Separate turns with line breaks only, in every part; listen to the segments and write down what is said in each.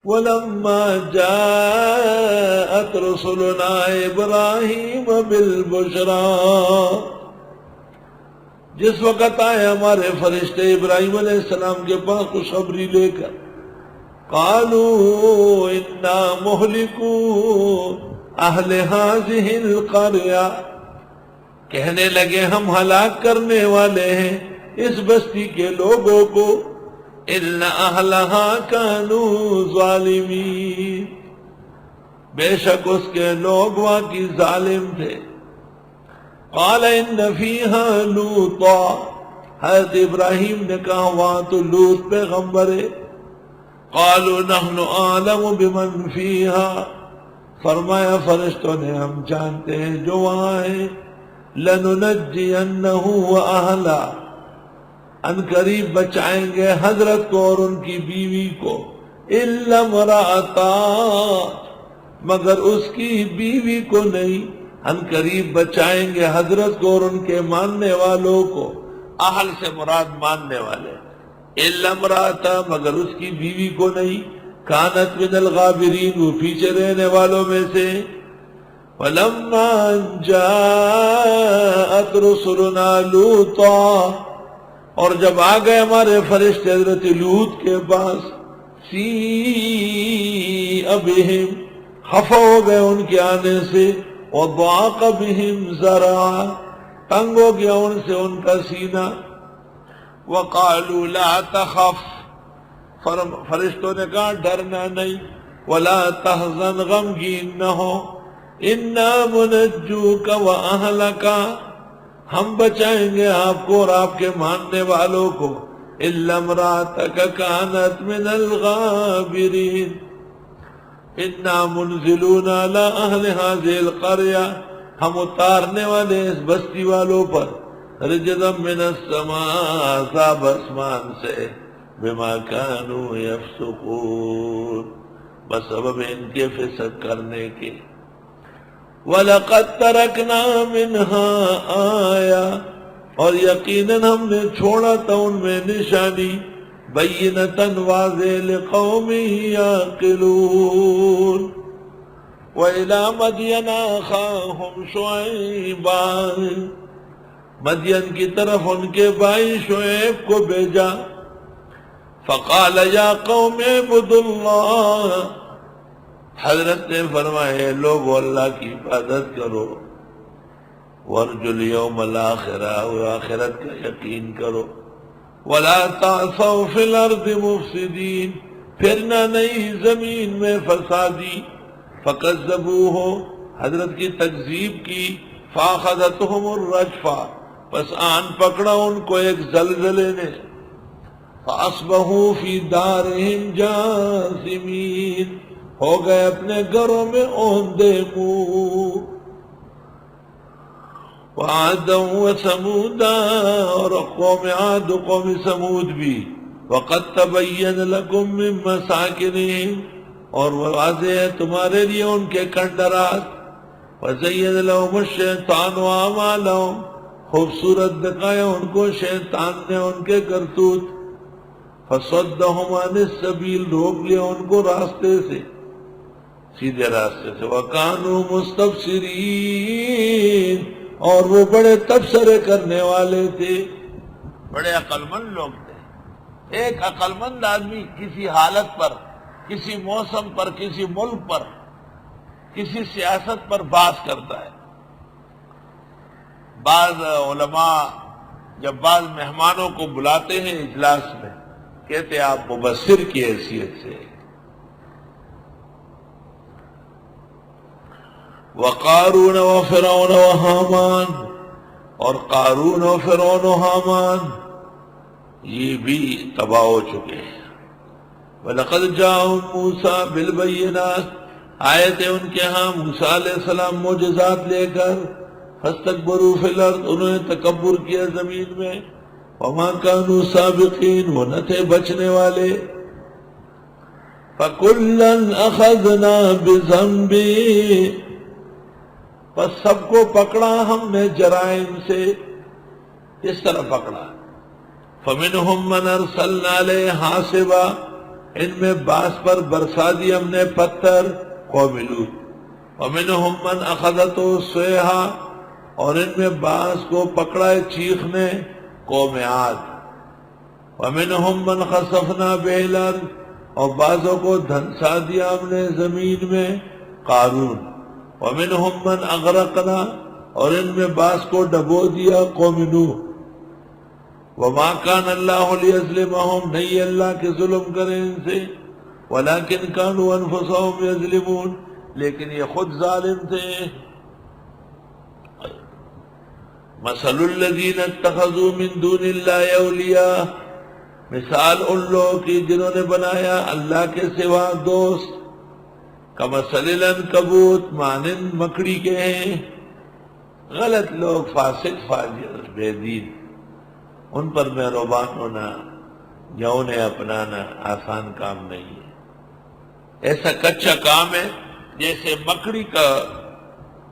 وَلَمَّا جَاءَتْ رُسُلُنَا إِبْرَاهِيمَ بِالْبُشْرَىٰ، جس وقت آئے ہمارے فرشتے ابراہیم علیہ السلام کے پاس خوشخبری لے کر، قَالُوا إِنَّا مُهْلِكُو أَهْلِ هَٰذِهِ الْقَرْيَةِ، کہنے لگے ہم ہلاک کرنے والے ہیں اس بستی کے لوگوں کو، إِنَّ أَهْلَهَا كَانُوا ظَالِمِينَ، بے شک اس کے لوگ واقعی ظالم تھے۔ قال ان فیہا لوطا، حضرت ابراہیم نے کہا وہاں تو لوط پیغمبر ہے۔ قالوا نحن اعلم بمن فیہا، فرمایا فرشتوں نے ہم جانتے ہیں جو وہاں ہیں، لننجینہ واہلا، ان قریب بچائیں گے حضرت کو اور ان کی بیوی کو، الا امرأتا، مگر اس کی بیوی کو نہیں، ہم قریب بچائیں گے حضرت کو اور ان کے ماننے والوں کو، اہل سے مراد ماننے والے، الا امرأتا، مگر اس کی بیوی کو نہیں، کانت من الغابرین، وہ پیچھے رہنے والوں میں سے۔ فلما جاءت رسلنا لوطا، اور جب آ گئے ہمارے فرشتے حضرت لوط کے پاس، سیء بہم، خفا ہو گئے ان کے آنے سے، وضاق بہم ذرعا، تنگ ہو گیا ان سے ان کا سینہ، وقالوا لا تخف، فرشتوں نے کہا ڈرنا نہیں، ولا تحزن، غمگین نہ ہو، انا منجوک واہلک، ہم بچائیں گے آپ کو اور آپ کے ماننے والوں کو، الا امرأتک کانت من الغابرین، انا منزلون علی اہل هذه القرية، ہم اتارنے والے اس بستی والوں پر، رجزا من السماء، عذاب آسمان سے، بما كانوا يفسقون، بسبب ان کے فسق کرنے کے۔ وَلَقَدْ تَرَكْنَا مِنْهَا آيَةً، اور یقیناً ہم نے چھوڑا تھا ان میں نشانی، بَيِّنَةً واضح، لِقَوْمٍ يَعْقِلُونَ۔ وَإِلَىٰ مَدْيَنَ أَخَاهُمْ شُعَيْبًا، مدین کی طرف ان کے بھائی شعیب کو بھیجا، فَقَالَ يَا قَوْمِ اعْبُدُوا اللَّهَ، حضرت نے فرمائے لوگو اللہ کی عبادت کرو، وَارْجُوا الْيَوْمَ الْآخِرَةَ، اور آخرت کا یقین کرو، وَلَا تَعْثَوْا فِي الْأَرْضِ مُفْسِدِينَ، پھرنا نہیں زمین میں فسادی، فَكَذَّبُوهُ، حضرت کی تکذیب کی، فَأَخَذَتْهُمُ الرَّجْفَةُ، پس آن پکڑا ان کو ایک زلزلے نے، فَأَصْبَحُوا فِي دَارِهِمْ جَاثِمِينَ، ہو گئے اپنے گھروں میں اوندے منہ۔ وَعَادًا وَثَمُودًا، اور قوم عاد و قوم سمود بھی، وَقَدْ تَبَيَّنَ لَكُم مِّن مَّسَاكِنِهِمْ، اور واضح ہے تمہارے لیے ان کے کھنڈرات، وَزَيَّنَ لَهُمُ الشَّيْطَانُ أَعْمَالَهُمْ، خوبصورت دکھایا ان کو شیطان نے ان کے کرتوت، فَصَدَّهُمْ عَنِ السَّبِيلِ، روک لیا ان کو راستے سے، سیدھے راستے سے، وَكَانُوا مُسْتَبْصِرِينَ، اور وہ بڑے تبصرے کرنے والے تھے، بڑے عقل مند لوگ تھے۔ ایک عقل مند آدمی کسی حالت پر، کسی موسم پر، کسی ملک پر، کسی سیاست پر بات کرتا ہے۔ بعض علماء جب بعض مہمانوں کو بلاتے ہیں اجلاس میں، کہتے ہیں آپ مبصر کی حیثیت سے۔ وقارون وفرعون وحامان، اور قارون و فرعون و حامان یہ بھی تباہ ہو چکے ہیں۔ وَلَقَدْ جَاءَهُم مُوسَىٰ بِالْبَيِّنَاتِ، آئے تھے ان کے ہاں موسیٰ علیہ السلام معجزات لے کر، فَاسْتَكْبَرُوا فِي الْأَرْضِ، انہوں نے تکبر کیا زمین میں، وَمَا كَانُوا سَابِقِينَ، وہ نہ تھے بچنے والے، فَكُلًّا أَخَذْنَا بِذَنبِهِ، بس سب کو پکڑا ہم نے جرائم سے، اس طرح پکڑا، فَمِنْهُمْ مَنْ أَرْسَلْنَا عَلَيْهِ حَاصِبًا، ان میں بعض پر برسا دی ہم نے پتھر قوم لوط، ومنہم من اخذتہ الصیحہ، اور ان میں بعض کو پکڑا ہے چیخ نے قوم عاد، ومنہم من خسفنا بہ الارض، اور بعضوں کو دھنسا دیا ہم نے زمین میں قارون، ومنہم من اغرقنا، اور ان میں بعض کو ڈبو دیا قوم نوح، وما کان اللہ لیظلمہم، نہیں اللہ کے ظلم کرے ان سے، ولکن کانوا انفسہم یظلمون، لیکن یہ خود ظالم تھے۔ مثل الذین اتخذوا من دون اللہ اولیاء، مثال ان لوگوں کی جنہوں نے بنایا اللہ کے سوا دوست، کمثل العنکبوت، مانند مکڑی کے ہیں۔ غلط لوگ، فاسق فاجر بے دین، ان پر مہربان ہونا یا انہیں اپنانا آسان کام نہیں ہے، ایسا کچا کام ہے جیسے مکڑی کا،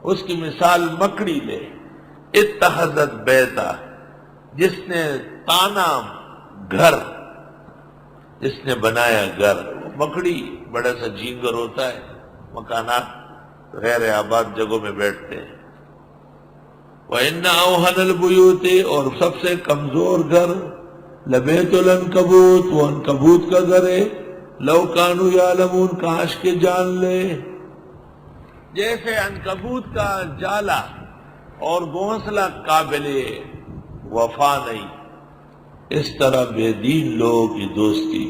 اس کی مثال مکڑی لے، اتخذت بیتا، جس نے تانا گھر، جس نے بنایا گھر۔ مکڑی بڑا سا جینگر ہوتا ہے، مکانات غیر آباد جگہوں میں بیٹھتے ہیں۔ وَإِنَّ أَوْهَنَ الْبُيُوتِ، اور سب سے کمزور گھر، لَبَيْتُ الْعَنْكَبُوتِ، وہ عنکبوت کا گھر ہے، لَوْ كَانُوا يَعْلَمُونَ، کاش کے جان لے۔ جیسے عنکبوت کا جالا اور گھونسلہ قابل وفا نہیں، اس طرح بے دین لوگوں کی دوستی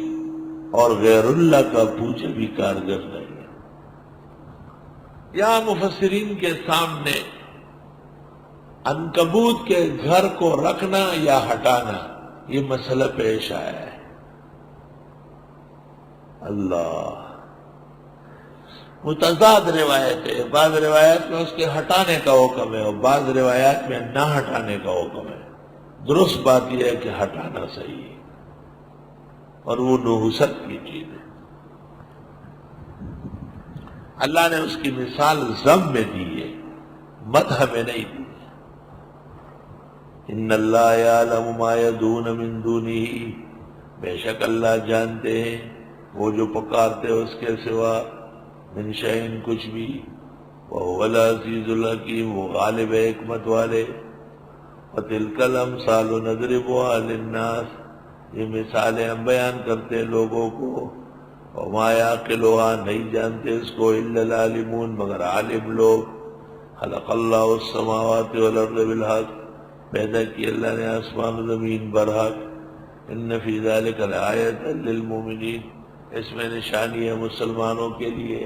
اور غیر اللہ کا پوجا بھی کارگر نہیں ہے۔ یہاں مفسرین کے سامنے عنکبوت کے گھر کو رکھنا یا ہٹانا، یہ مسئلہ پیش آیا ہے۔ اللہ، متضاد روایت ہے، بعض روایات میں اس کے ہٹانے کا حکم ہے اور بعض روایات میں نہ ہٹانے کا حکم ہے۔ درست بات یہ ہے کہ ہٹانا صحیح ہے، اور وہ نحوست کی چیز ہے۔ اللہ نے اس کی مثال ذم میں دی ہے، مدح میں نہیں دی۔ ان اللہ یعلم ما یدعون من دونہ، بے شک اللہ جانتے ہیں وہ جو پکارتے اس کے سوا، من شیء، کچھ بھی، وہو العزیز الحکیم، وہ غالب ہے حکمت والے۔ وَتِلْكَ الْأَمْثَالُ نَضْرِبُهَا لِلنَّاسِ، یہ مثالیں ہم بیان کرتے لوگوں کو، وَمَا يَعْقِلُهَا، نہیں جانتے اس کو، إِلَّا الْعَالِمُونَ، مگر عالم لوگ۔ خلق اللہ السماوات والارض بالحق، پیدا کی اللہ نے آسمان و زمین برحق۔ ان فی ذلک لآیۃ للمؤمنین، اس میں نشانی ہے مسلمانوں کے لیے۔